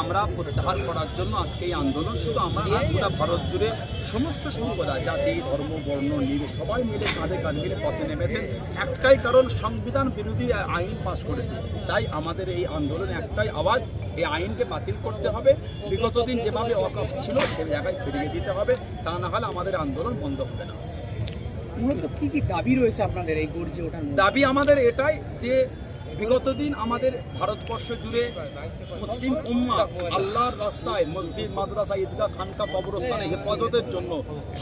আমরা প্রত্যাহার করার জন্য আজকে এই আন্দোলন শুধু আমরা না, গোটা ভারত জুড়ে সমস্ত সম্প্রদায়, জাতি, ধর্ম, বর্ণ নিয়ে সবাই মিলে কাঁধে কাঁধ মিলে পথে নেমেছেন। একটাই কারণ, সংবিধান বিরোধী আইন পাশ করেছে। তাই আমাদের এই আন্দোলনে একটাই আওয়াজ, এই আইনকে বাতিল করতে হবে। বিগত দিন যেভাবে ওয়াকফ ছিল সেই জায়গায় ফিরিয়ে দিতে হবে, তা না হলে আমাদের আন্দোলন বন্ধ হবে না। মূলত কি কি দাবি রয়েছে আপনাদের এই গর্জে ওঠার? দাবি আমাদের এটাই যে বিগত দিন আমাদের ভারতবর্ষ জুড়ে মুসলিম উম্মাহ আল্লাহর রাস্তায় মসজিদ, মাদ্রাসা, ঈদগাহ, খানকা, কবরস্থানে হেফাজতের জন্য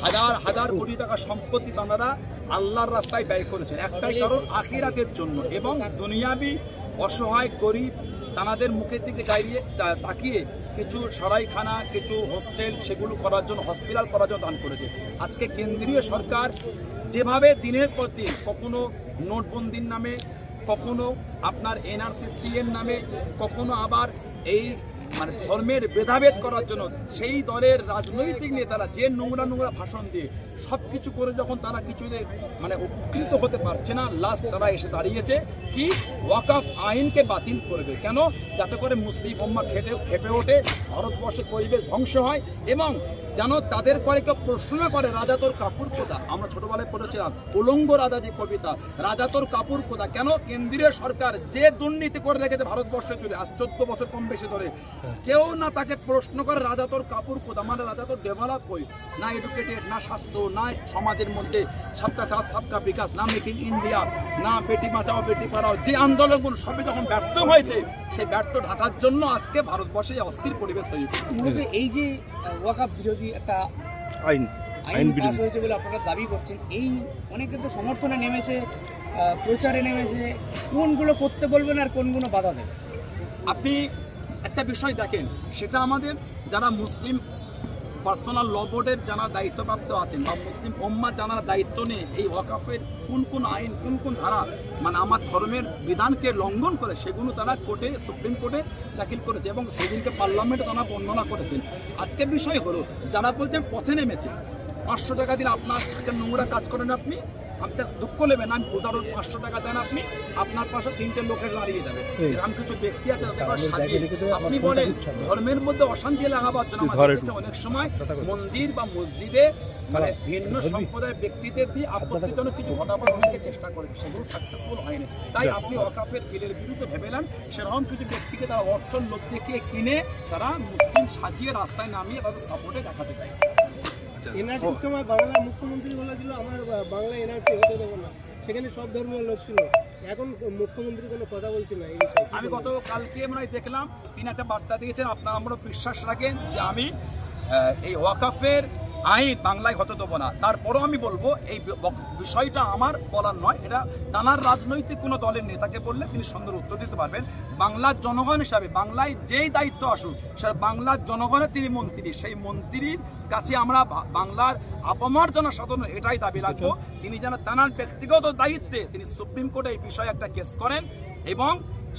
হাজার হাজার কোটি টাকা সম্পত্তি তাঁরা আল্লাহর রাস্তায় ব্যয় করেছেন। একটাই কারণ, আখিরাতের জন্য, এবং দুনিয়াবি অসহায় গরিব তাঁদের মুখের দিকে তাকিয়ে কিছু সরাইখানা, কিছু হোস্টেল সেগুলো করার জন্য, হসপিটাল করার জন্য দান করেছে। আজকে কেন্দ্রীয় সরকার যেভাবে দিনের পর দিন কখনো নোটবন্দির নামে, কখনো আপনার NRC এর নামে, কখনো আবার এই ধর্মের ভেদাভেদ করার জন্য সেই দলের রাজনৈতিক নেতারা যে নোংরা নোংরা ভাষণ দিয়ে সব কিছু করে যখন তারা কিছুতে উপকৃত হতে পারছে না, লাস্ট তারা এসে দাঁড়িয়েছে কি ওয়াকফ আইনকে বাতিল করবে। কেন? যাতে করে মুসলিম উম্মাহ খেপে ওঠে, ভারতবর্ষের পরিবেশ ধ্বংস হয়, এবং যেন তাদের করে কেউ প্রশ্ন করে রাজা তোর কাপুর কোথা। আমরা ছোটবেলায় পড়েছিলাম উলঙ্গ রাজা যে কবিতা, রাজা তোর কাপুর কোথা। কেন? কেন্দ্রীয় সরকার যে দুর্নীতি করে রেখেছে ভারতবর্ষে জুড়ে আজ 14 বছর কম বেশি ধরে, কেউ না তাকে প্রশ্ন করে রাজা তোর কাপুর কোথা। রাজা তোর ডেভেলপ হই না, এডুকেটেড না, স্বাস্থ্য না, সমাজের মধ্যে সবকা সাথ সবকা বিকাশ না, মেক ইন ইন্ডিয়া না, বেটি বাঁচাও বেটি পড়াও, যে আন্দোলনগুলো সবই যখন ব্যর্থ হয়েছে, সেই ব্যর্থ ঢাকার জন্য আজকে ভারতবর্ষে অস্থির পরিবেশ তৈরি হয়েছে। এই যে ওয়াকফ বিরোধী একটা আইন পাস হয়েছে বলে আপনারা দাবি করছেন, এই অনেকে তো সমর্থনে নেমেছে, প্রচারে নেমেছে, কোনগুলো করতে বলবেন আর কোনগুলো বাধা দেবে? আপনি একটা বিষয় দেখেন, সেটা আমাদের যারা মুসলিম পার্সোনাল ল বোর্ডের যারা দায়িত্বপ্রাপ্ত আছেন বা মুসলিম উম্মাহ যারা দায়িত্ব নিয়ে এই ওয়াকফের কোন কোন আইন, কোন কোন ধারা আমার ধর্মের বিধানকে লঙ্ঘন করে, সেগুলো তারা কোর্টে, সুপ্রিম কোর্টে দাখিল করেছে, এবং সেদিনকে পার্লামেন্টে তারা বর্ণনা করেছেন। আজকে বিষয় হলো, যারা বলছেন পথে নেমেছে, 500 টাকা দিলে আপনার নোংরা কাজ করেন আপনি, আপনি দুঃখ নেবেন, আমি উদাহরণ 500 টাকা দেন আপনি, আপনার পাশে 3টে লোকের দাঁড়িয়ে যাবে। এরকম কিছু ব্যক্তি আছে আপনি বলেন ধর্মের মধ্যে অশান্তি লাগাবার জন্য অনেক সময় মন্দির বা মসজিদে ভিন্ন সম্প্রদায়ের ব্যক্তিদের দিয়ে আপত্তিজনক কিছু ঘটাবার অনেকে চেষ্টা করে, সেগুলো সাকসেসফুল হয়নি। তাই আপনি ওয়াকফের বিলের বিরুদ্ধে ভেবেলেন, সেরকম কিছু ব্যক্তিকে তারা অর্থন লোক দেখিয়ে কিনে তারা মুসলিম সাজিয়ে রাস্তায় নামিয়ে তাদের সাপোর্টে দেখাতে চাইছে। এনআরসির সময় বাংলার মুখ্যমন্ত্রী বলেছিল আমার বাংলা এনআরসি হতে দেবো না, সেখানে সব ধর্মের লোক ছিল। এখন মুখ্যমন্ত্রী কোনো কথা বলছে না এই বিষয়ে। আমি গতকালকে দেখলাম তিনি একটা বার্তা দিয়েছেন, আপনারা আমরা বিশ্বাস রাখেন যে আমি এই ওয়াকফের আইন বাংলায় হতে দেবো না। তারপরও আমি বলবো এই বিষয়টা আমার বলার নয়, এটা তাঁর রাজনৈতিক কোনো দলের নেতাকে বললে তিনি সুন্দর উত্তর দিতে পারবেন। বাংলার জনগণ হিসাবে বাংলায় যেই দায়িত্ব আসুক, সেটা বাংলার জনগণের তিনি মন্ত্রী, সেই মন্ত্রীর কাছে আমরা বাংলার অপমার্জনা সাধন এটাই দাবি রাখবো, তিনি যেন তাঁর ব্যক্তিগত দায়িত্বে তিনি সুপ্রিম কোর্টে এই বিষয়ে একটা কেস করেন, এবং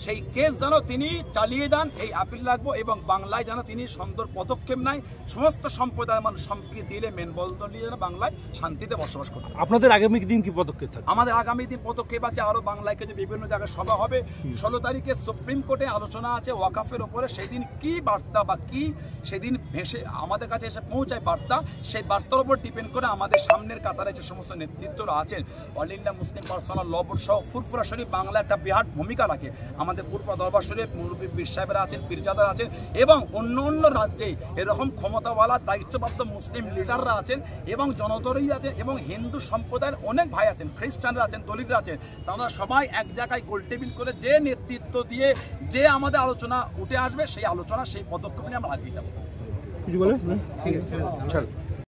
সেই কেস যেন তিনি চালিয়ে যান, এই আপিল রাখবো, এবং বাংলায় যেন তিনি সুন্দর পদক্ষেপ নেয়, সমস্ত সম্প্রদায়ের মানুষ সম্প্রীতি এলে মেনবন্ধ নিয়ে যেন বাংলায় শান্তিতে বসবাস করে। আপনাদের আগামী দিন কি পদক্ষেপ থাকবে? আমাদের আগামী দিন পদক্ষেপ আছে, আরো বাংলায় কিছু বিভিন্ন জায়গায় সভা হবে। 16 তারিখে সুপ্রিম কোর্টে আলোচনা আছে ওয়াকফের ওপরে, সেদিন কি বার্তা বা কি সেদিন ভেসে আমাদের কাছে এসে পৌঁছায় বার্তা, সেই বার্তার উপর ডিপেন্ড করে আমাদের সামনের কাতারে যে সমস্ত নেতৃত্বরা আছেন, অল ইন্ডিয়া মুসলিম পার্সোনাল ল বোর্ড সহ ফুরফুরা শরীফ বাংলা একটা বিরাট ভূমিকা রাখে। আমাদের পূর্ব দরবার শরীফ মুরব্বী পীর সাহেবরা আছেন, পীরজাদারা আছেন, এবং অন্য অন্য রাজ্যে এরকম ক্ষমতাওয়ালা দায়িত্বপ্রাপ্ত মুসলিম লিডাররা আছেন, এবং জনদরই আছেন, এবং হিন্দু সম্প্রদায়ের অনেক ভাই আছেন, খ্রিস্টানরা আছেন, দলিতরা আছেন। তারা সবাই এক জায়গায় গোলটেবিল করে যে নেতৃত্ব দিয়ে যে আমাদের আলোচনা উঠে আসবে, সেই আলোচনা, সেই পদক্ষেপ নিয়ে আমরা আগিয়ে যাবো। কিছু বলেন? ঠিক আছে, চল।